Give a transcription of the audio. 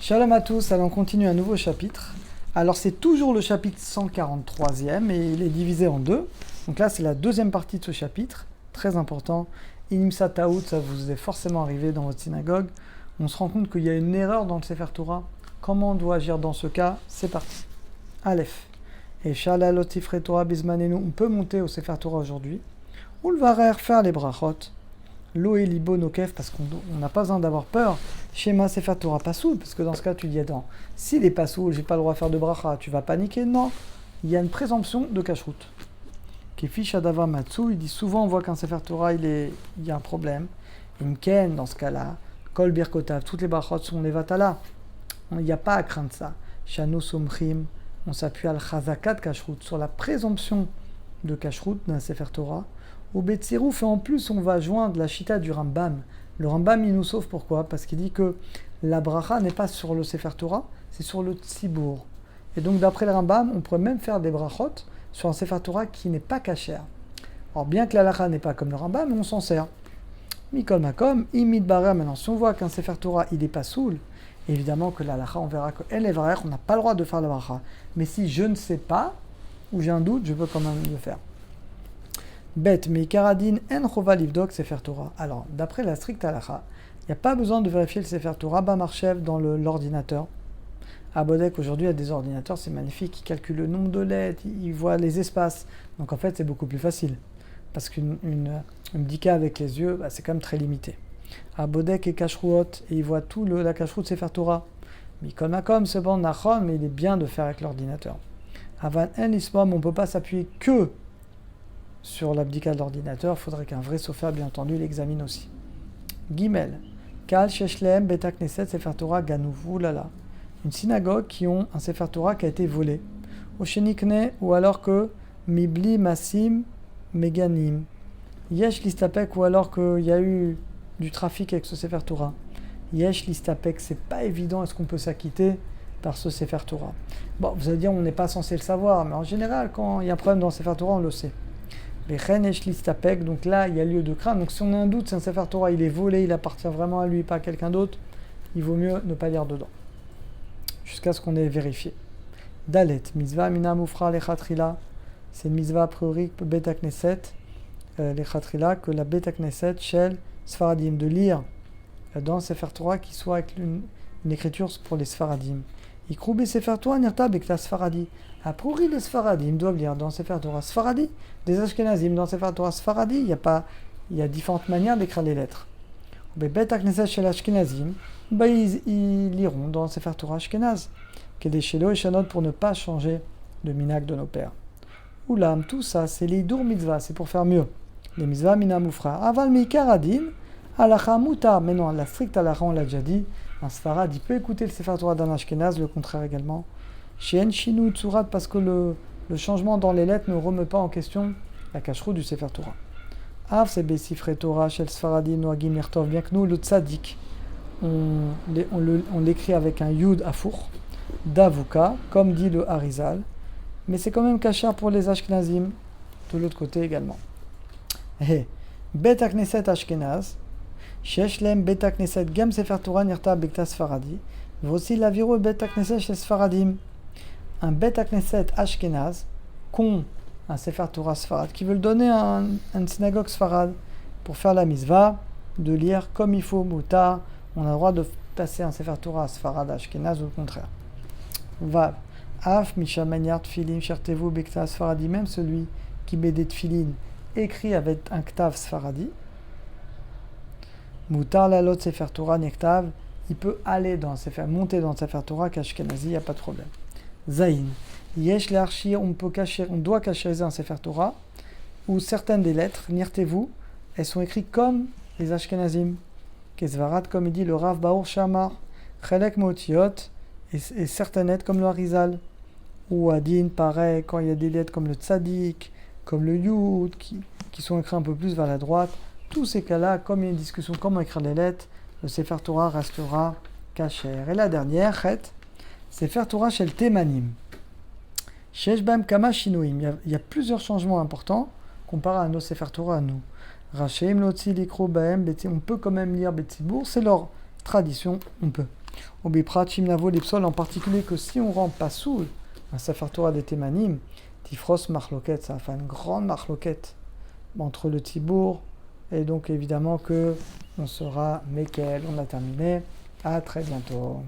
Shalom à tous, alors on continue un nouveau chapitre. Alors c'est toujours le chapitre 143e et il est divisé en deux. Donc là c'est la deuxième partie de ce chapitre, très important. Inimsa Taout, ça vous est forcément arrivé dans votre synagogue. On se rend compte qu'il y a une erreur dans le Sefer Torah. Comment on doit agir dans ce cas? C'est parti. Aleph. Et Shalalot Sifrei Torah Bizmanenu, on peut monter au Sefer Torah aujourd'hui. Ou le Varer, faire les brachot. Lo et libo nokef, parce qu'on n'a pas besoin d'avoir peur. Shema Sefer Torah pasoul, parce que dans ce cas tu dis attends, s'il est pasoul, j'ai pas le droit de faire de bracha, tu vas paniquer? Non, il y a une présomption de kashrut. Kefi Adava Matsu, il dit souvent on voit qu'un Sefer Torah il y a un problème. Imken, dans ce cas-là, Kol Birkotav, toutes les brachot sont les vatala. Il n'y a pas à craindre ça. Shanu Somchim, on s'appuie à l'chazakat kashrut, sur la présomption de kashrut d'un Sefer Torah. Au Betsirouf, et en plus, on va joindre la chita du Rambam. Le Rambam, il nous sauve pourquoi? Parce qu'il dit que la bracha n'est pas sur le Sefer Torah, c'est sur le Tzibour. Et donc, d'après le Rambam, on pourrait même faire des brachot sur un Sefer Torah qui n'est pas kasher. Alors, bien que la halakha n'est pas comme le Rambam, on s'en sert. Mikol Makom, Imid Barer, maintenant, si on voit qu'un Sefer Torah, il n'est pas soul, évidemment que la halakha, on verra qu'elle est vraie, on n'a pas le droit de faire la bracha. Mais si je ne sais pas, ou j'ai un doute, je peux quand même le faire. Bet, mais Karadin en chova livdok Sefer Torah. Alors, d'après la stricte halakha, il n'y a pas besoin de vérifier le Sefer Torah Bamarchev dans l'ordinateur. À Bodek, aujourd'hui, il y a des ordinateurs, c'est magnifique, ils calculent le nombre de lettres, ils voient les espaces. Donc en fait, c'est beaucoup plus facile. Parce qu'une bdika avec les yeux, c'est quand même très limité. À Bodek et Kashruot, et ils voient tout la Kashrut Sefer Torah. Mikol Makom, c'est bon, Nachon, mais il est bien de faire avec l'ordinateur. Avan en Ismom, on ne peut pas s'appuyer que sur l'abdika de l'ordinateur, il faudrait qu'un vrai sofer, bien entendu, l'examine aussi. Gimel. Kal Sheshlem Beta Knesset Sefer Torah Ganouv. Lala. Une synagogue qui ont un Sefer Torah qui a été volé. Au Shenikne, ou alors que Mibli Masim Meganim. Yesh Listapek, ou alors qu'il y a eu du trafic avec ce Sefer Torah. Yesh Listapek, c'est pas évident, est-ce qu'on peut s'acquitter par ce Sefer Torah? Bon, vous allez dire, on n'est pas censé le savoir, mais en général, quand il y a un problème dans le Sefer Torah, on le sait. Donc là, il y a lieu de craindre. Donc si on a un doute, c'est un Sefer Torah, il est volé, il appartient vraiment à lui, pas à quelqu'un d'autre, il vaut mieux ne pas lire dedans. Jusqu'à ce qu'on ait vérifié. Dalet, Mitzvah Mina Mufra Lechatrila, c'est une mitzvah a priori Beta Knesset, Lechatrila, que la Beta Knesset, Shel, Sfaradim, de lire dans Sefer Torah qui soit avec une écriture pour les Sfaradim. Ikroubi Sefer Torah Nirta Bekla Sfaradi. A priori, les Sfaradim doivent lire dans Sefer Torah Sfaradi, des Ashkenazim dans Sefer Torah Sfaradi, il y a différentes manières d'écrire les lettres. Bet Knesset Shel Ashkenazim, ils liront dans Sefer Torah Ashkenaz, qui est des Shelo et Shanot pour ne pas changer de minag de nos pères. Oulam, tout ça, c'est les Idur Mitzvah, c'est pour faire mieux. Les Mitzvah Mina Mufra. Aval Mikaradin, Halacha Mutar. Mais non, la stricte Halacha, on l'a déjà dit. Un Sfarad, il peut écouter le Sefer Torah d'un Ashkenaz, le contraire également. Shien Shinu Tsurat, parce que le changement dans les lettres ne remet pas en question la kashrut du Sefer Torah. Av, c'est Besifrei Torah, Shel Sfaradim, Noagim Mirtov, bien que nous, le Tzadik, on l'écrit avec un Yud Afour, Davuka, comme dit le Harizal, mais c'est quand même kasher pour les Ashkenazim, de l'autre côté également. Bet Knesset Ashkenaz, Sheshlem Bet Knesset Gam Sefer Torah Nirta Bekta Sfaradi, voici la viro Bet Knesset Shel Sfaradim. Un Bet Knesset Ashkenaz, qu'ont un Sefer Torah Sfarad, qui veulent donner une synagogue Sfarad pour faire la mitzvah, de lire comme il faut, Moutar, on a le droit de passer un Sefer Torah Sfarad Ashkenaz ou le contraire. Vav. Af Mishamanyar Tfilin Chertevu Bekta Sfaradi, même celui qui met des Tfilin écrit avec un Ktav Sfaradi. Moutar Lalot Sefer Torah Nektav, il peut aller monter dans Sefer Torah qu'Ashkenazi, il n'y a pas de problème. Zayin. Yesh l'archi, on doit cacheriser un Sefer Torah, où certaines des lettres, nirtevu, elles sont écrites comme les Ashkenazim. Kesvarat, comme il dit le Rav Baor Shamar, Chelek Motiot, et certaines lettres comme le Harizal. Ou Adin, pareil, quand il y a des lettres comme le Tzadik, comme le Yud, qui sont écrites un peu plus vers la droite. Tous ces cas-là, comme il y a une discussion comment écrire les lettres, le Sefer Torah restera kasher. Et la dernière, Chet, Sefer Torah Shel Temanim. Shesh Bam Kama Shinoim. Il y a plusieurs changements importants comparé à nos Sefer Torah à nous. Racheim Lotzi Likro Baem, on peut quand même lire Betsibour, c'est leur tradition, on peut. Au Biprat, Shimnavo, l'Ipsol, en particulier que si on rend pas soul, un Sefer Torah des Témanim, Tifros Marloquet, ça va faire une grande marloquette entre le Tibour, et donc évidemment que on sera Mekel. On a terminé. À très bientôt.